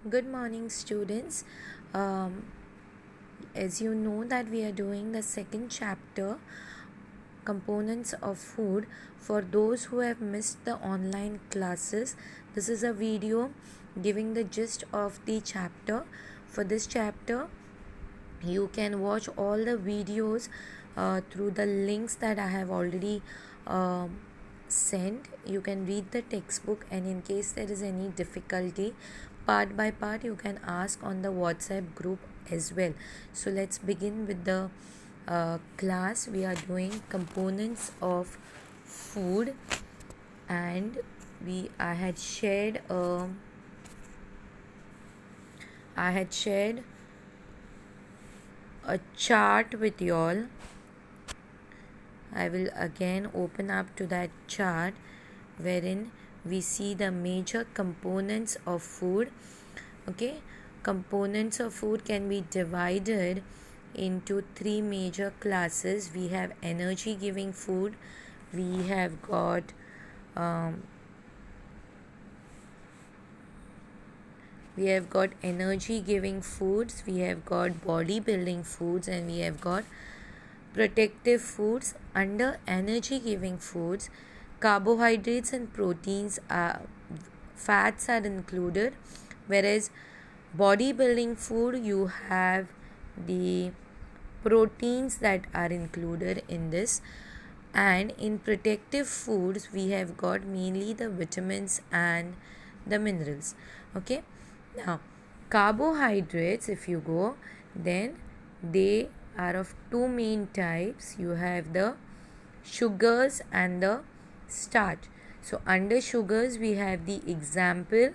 Good morning, students. Um, as you know that we are doing the second chapter, components of food. For those who have missed the online classes, this is a video giving the gist of the chapter. For this chapter, you can watch all the videos through the links that I have already sent. You can read the textbook, and in case there is any difficulty, part by part you can ask on the WhatsApp group as well. So let's begin with the class. We are doing components of food, and I had shared a chart with y'all. I will again open up to that chart wherein we see the major components of food. Okay, components of food can be divided into three major classes. We have energy giving food, we have got energy giving foods, we have got body building foods, and we have got protective foods. Under energy giving foods, carbohydrates and proteins fats are included, whereas body building food, you have the proteins that are included in this. And in protective foods, we have got mainly the vitamins and the minerals. Okay, now carbohydrates, if you go, then they are of two main types. You have the sugars and the starch. So under sugars, we have the example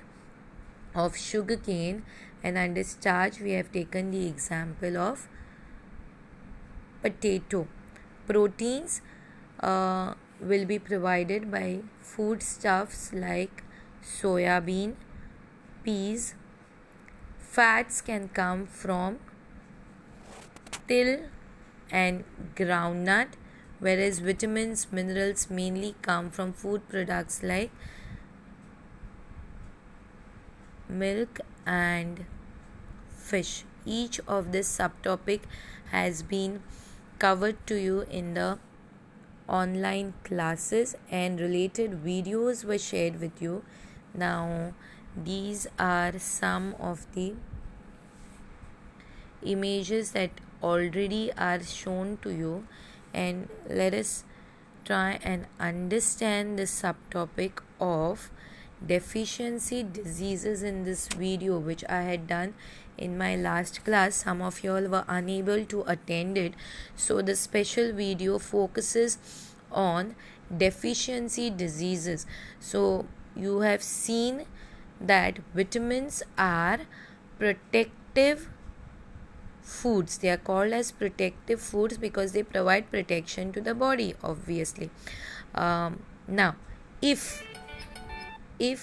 of sugarcane, and under starch we have taken the example of potato. Proteins will be provided by foodstuffs like soya bean, peas. Fats can come from till and groundnut, whereas vitamins, minerals mainly come from food products like milk and fish. Each of this subtopic has been covered to you in the online classes, and related videos were shared with you. Now these are some of the images that already are shown to you, and let us try and understand the subtopic of deficiency diseases in this video, which I had done in my last class. Some of you all were unable to attend it, so the special video focuses on deficiency diseases. So you have seen that vitamins are protective foods. They are called as protective foods because they provide protection to the body, obviously. Now if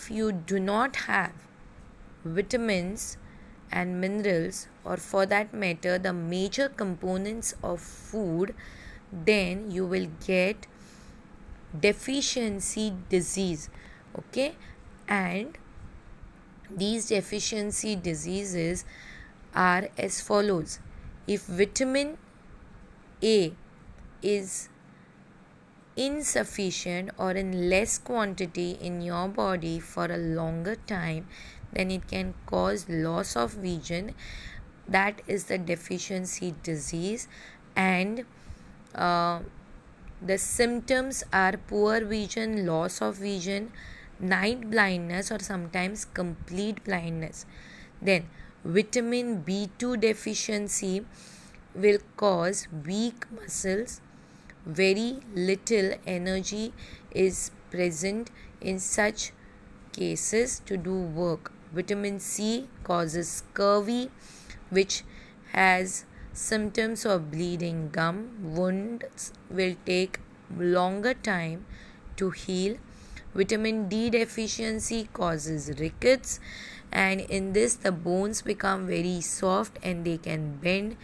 you do not have vitamins and minerals, or for that matter the major components of food, then you will get deficiency disease. Okay, and these deficiency diseases are as follows. If vitamin A is insufficient or in less quantity in your body for a longer time, then it can cause loss of vision. That is the deficiency disease, and the symptoms are poor vision, loss of vision, night blindness, or sometimes complete blindness. Then vitamin B2 deficiency will cause weak muscles. Very little energy is present in such cases to do work. Vitamin C causes scurvy, which has symptoms of bleeding gum. Wounds will take longer time to heal. Vitamin D deficiency causes rickets, and in this the bones become very soft and they can bend.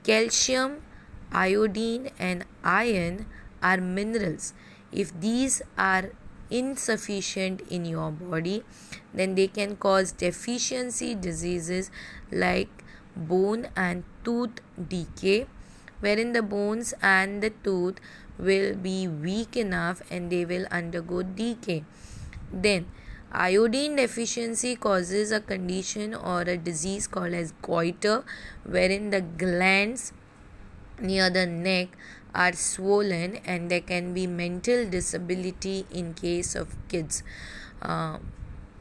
Calcium, iodine, and iron are minerals. If these are insufficient in your body, then they can cause deficiency diseases like bone and tooth decay, wherein the bones and the tooth will be weak enough and they will undergo decay. Then iodine deficiency causes a condition or a disease called as goiter, wherein the glands near the neck are swollen and there can be mental disability in case of kids. Uh,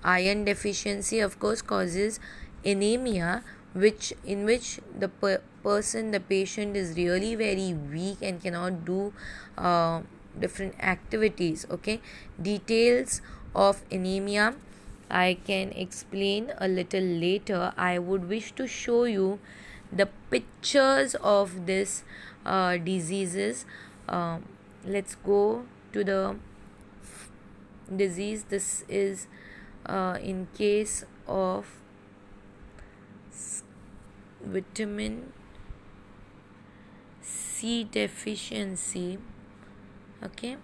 Iron deficiency of course causes anemia, which the the patient is really very weak and cannot do different activities. Okay, details of anemia I can explain a little later. I would wish to show you the pictures of this diseases. Let's go to the disease. This is in case of vitamin C deficiency. Okay,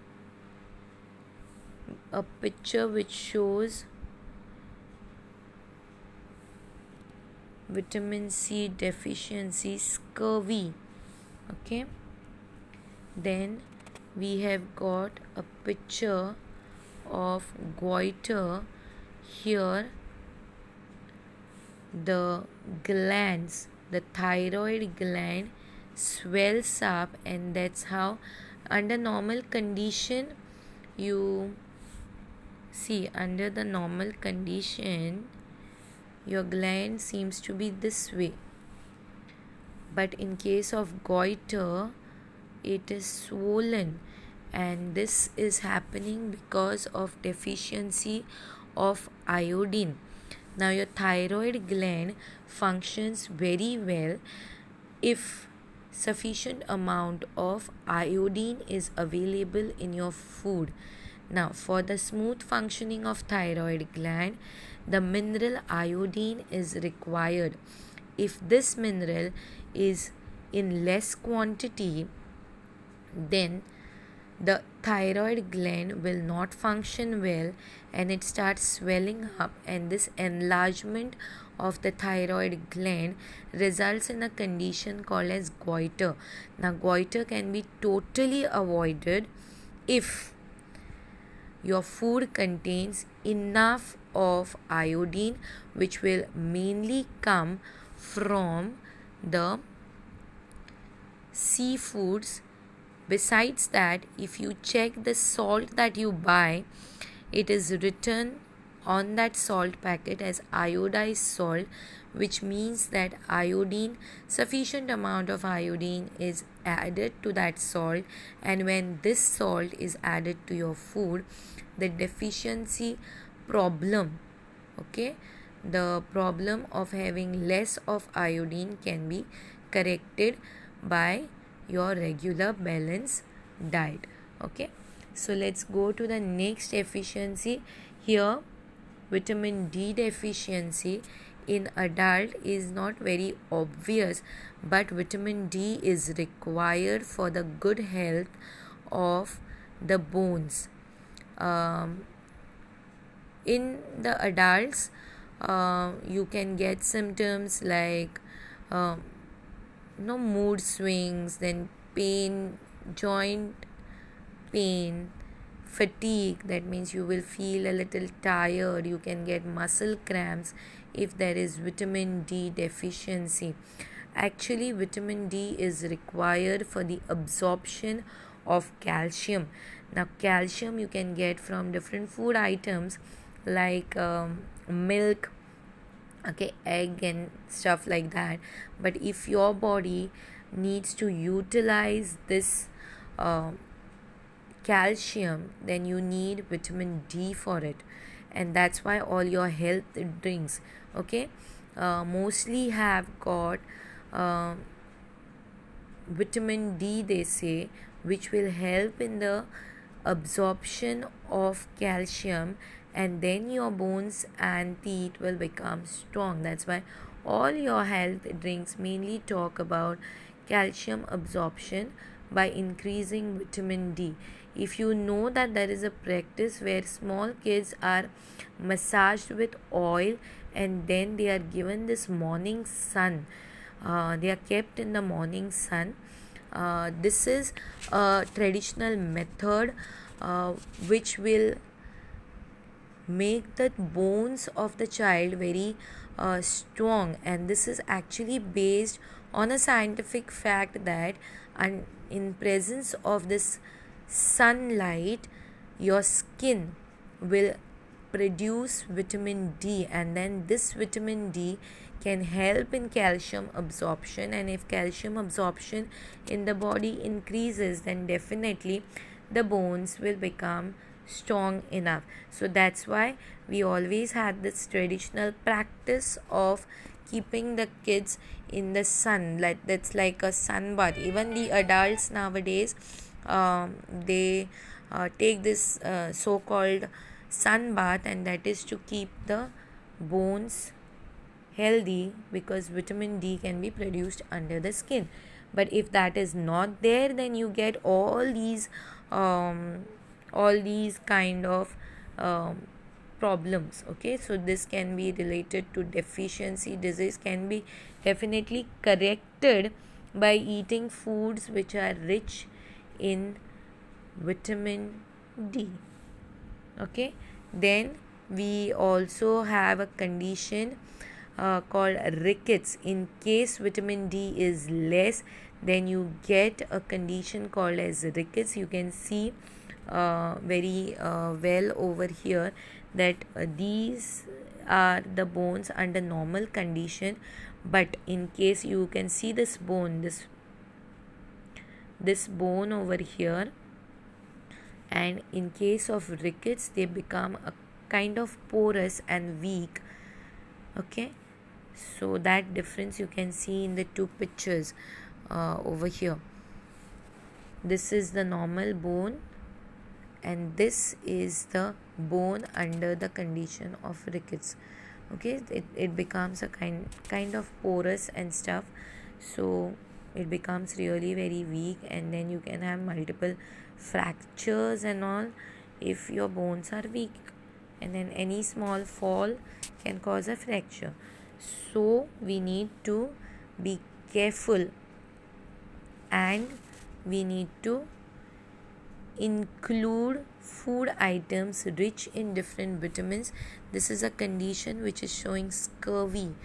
a picture which shows vitamin C deficiency, scurvy. Okay, then we have got a picture of goiter. Here the glands, the thyroid gland swells up, and that's how under normal condition you see, under the normal condition your gland seems to be this way, but in case of goiter it is swollen, and this is happening because of deficiency of iodine. Now your thyroid gland functions very well if sufficient amount of iodine is available in your food. Now for the smooth functioning of thyroid gland, the mineral iodine is required. If this mineral is in less quantity, then the thyroid gland will not function well and it starts swelling up, and this enlargement of the thyroid gland results in a condition called as goiter. Now goiter can be totally avoided if your food contains enough of iodine, which will mainly come from the seafoods. Besides that, if you check the salt that you buy, it is written on that salt packet as iodized salt, which means that sufficient amount of iodine is added to that salt, and when this salt is added to your food, the deficiency problem, okay, the problem of having less of iodine can be corrected by your regular balanced diet. Okay, so let's go to the next deficiency. Here vitamin D deficiency in adult is not very obvious, but vitamin D is required for the good health of the bones. In the adults, you can get symptoms like mood swings, then pain, joint pain, fatigue. That means you will feel a little tired. You can get muscle cramps if there is vitamin D deficiency. Actually, vitamin D is required for the absorption of calcium. Now calcium you can get from different food items like milk, okay, egg and stuff like that. But if your body needs to utilize this calcium, then you need vitamin D for it, and that's why all your health drinks, okay, mostly have got vitamin D, they say, which will help in the absorption of calcium, and then your bones and teeth will become strong. That's why all your health drinks mainly talk about calcium absorption by increasing vitamin D. If you know that there is a practice where small kids are massaged with oil and then they are given this morning sun, they are kept in the morning sun. This is a traditional method which will make the bones of the child very strong, and this is actually based on a scientific fact that in presence of this sunlight your skin will produce vitamin D, and then this vitamin D can help in calcium absorption, and if calcium absorption in the body increases, then definitely the bones will become strong enough. So that's why we always had this traditional practice of keeping the kids in the sun, like that's like a sun bath. Even the adults nowadays, they take this so-called sun bath, and that is to keep the bones healthy, because vitamin D can be produced under the skin. But if that is not there, then you get all these kind of problems. Okay, so this can be related to deficiency disease, can be definitely corrected by eating foods which are rich in vitamin D. Okay, then we also have a condition called rickets. In case vitamin D is less, then you get a condition called as rickets. You can see very well over here that these are the bones under normal condition, but in case you can see this bone, this bone over here, and in case of rickets they become a kind of porous and weak. Okay, so that difference you can see in the two pictures over here. This is the normal bone and this is the bone under the condition of rickets. Okay, it becomes a kind of porous and stuff, so it becomes really very weak, and then you can have multiple fractures and all if your bones are weak, and then any small fall can cause a fracture. So we need to be careful, and we need to include food items rich in different vitamins. This is a condition which is showing scurvy,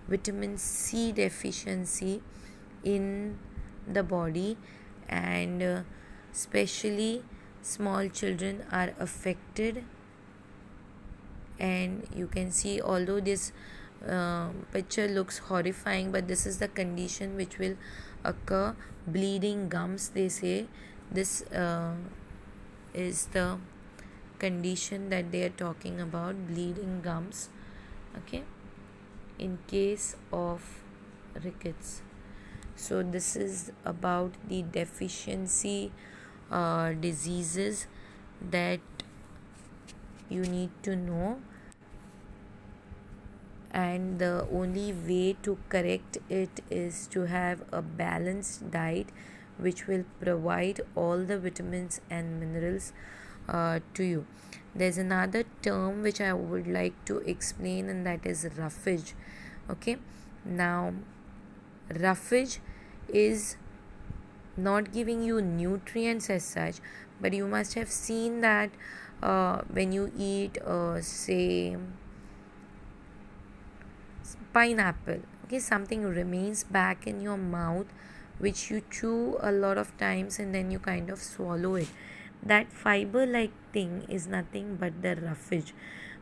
vitamin C deficiency in the body, and especially small children are affected. And you can see, although this picture looks horrifying, but this is the condition which will occur. Bleeding gums, they say. This is the condition that they are talking about, bleeding gums. Okay, in case of rickets. So this is about the deficiency diseases that you need to know, and the only way to correct it is to have a balanced diet which will provide all the vitamins and minerals to you. There's another term which I would like to explain, and that is roughage. Okay, now roughage is not giving you nutrients as such, but you must have seen that when you eat say pineapple, okay, something remains back in your mouth which you chew a lot of times and then you kind of swallow it. That fiber like thing is nothing but the roughage.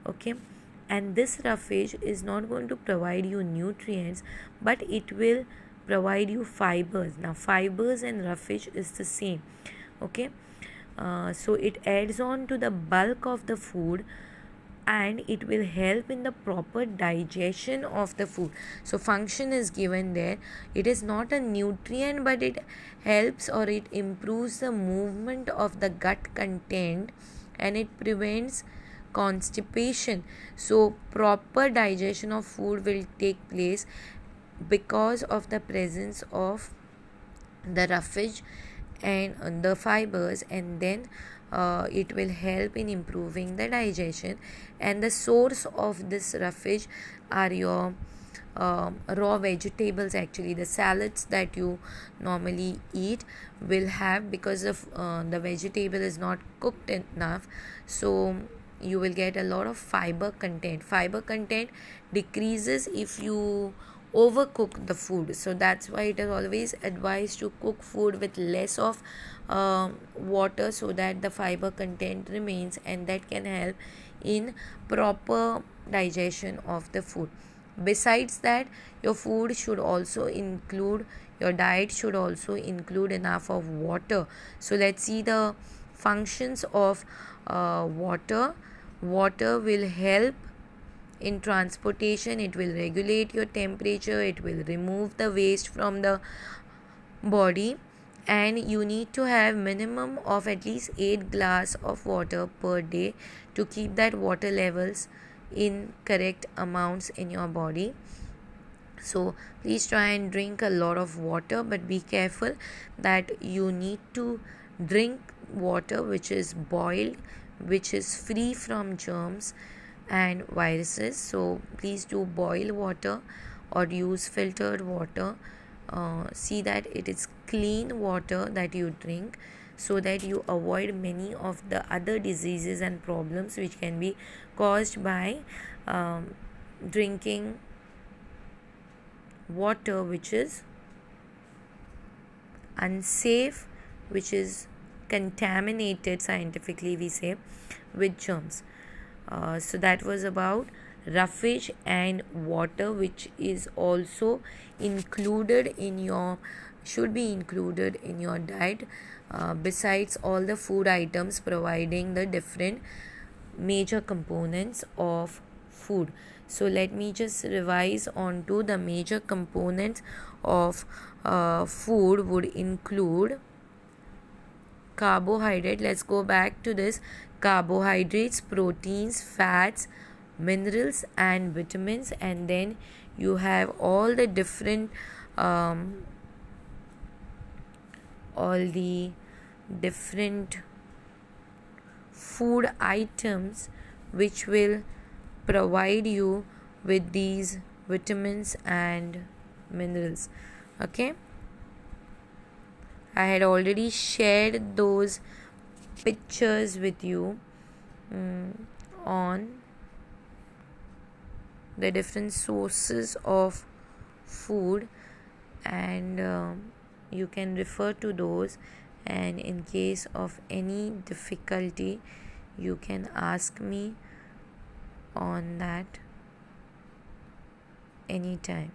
Okay, and this roughage is not going to provide you nutrients, but it will provide you fibers. Now fibers and roughage is the same. Okay, so it adds on to the bulk of the food, and it will help in the proper digestion of the food. So function is given there. It is not a nutrient, but it helps or it improves the movement of the gut content, and it prevents constipation. So proper digestion of food will take place because of the presence of the roughage and the fibers, and then it will help in improving the digestion. And the source of this roughage are your raw vegetables. Actually, the salads that you normally eat will have, because of the vegetable is not cooked enough, so you will get a lot of fiber content decreases if you overcook the food. So that's why it is always advised to cook food with less of water, so that the fiber content remains, and that can help in proper digestion of the food. Besides that, your diet should also include enough of water. So let's see the functions of water. Water will help in transportation, it will regulate your temperature, it will remove the waste from the body, and you need to have minimum of at least 8 glass of water per day to keep that water levels in correct amounts in your body. So please try and drink a lot of water, but be careful that you need to drink water which is boiled, which is free from germs and viruses. So please do boil water or use filtered water. See that it is clean water that you drink, so that you avoid many of the other diseases and problems which can be caused by drinking water which is unsafe, which is contaminated, scientifically we say, with germs. So that was about roughage and water, which is also included in your should be included in your diet, besides all the food items providing the different major components of food. So let me just revise on to the major components of food would include carbohydrate. Let's go back to this: carbohydrates, proteins, fats, minerals and vitamins. And then you have all the different food items which will provide you with these vitamins and minerals. Okay, I had already shared those pictures with you on the different sources of food, and you can refer to those, and in case of any difficulty you can ask me on that anytime.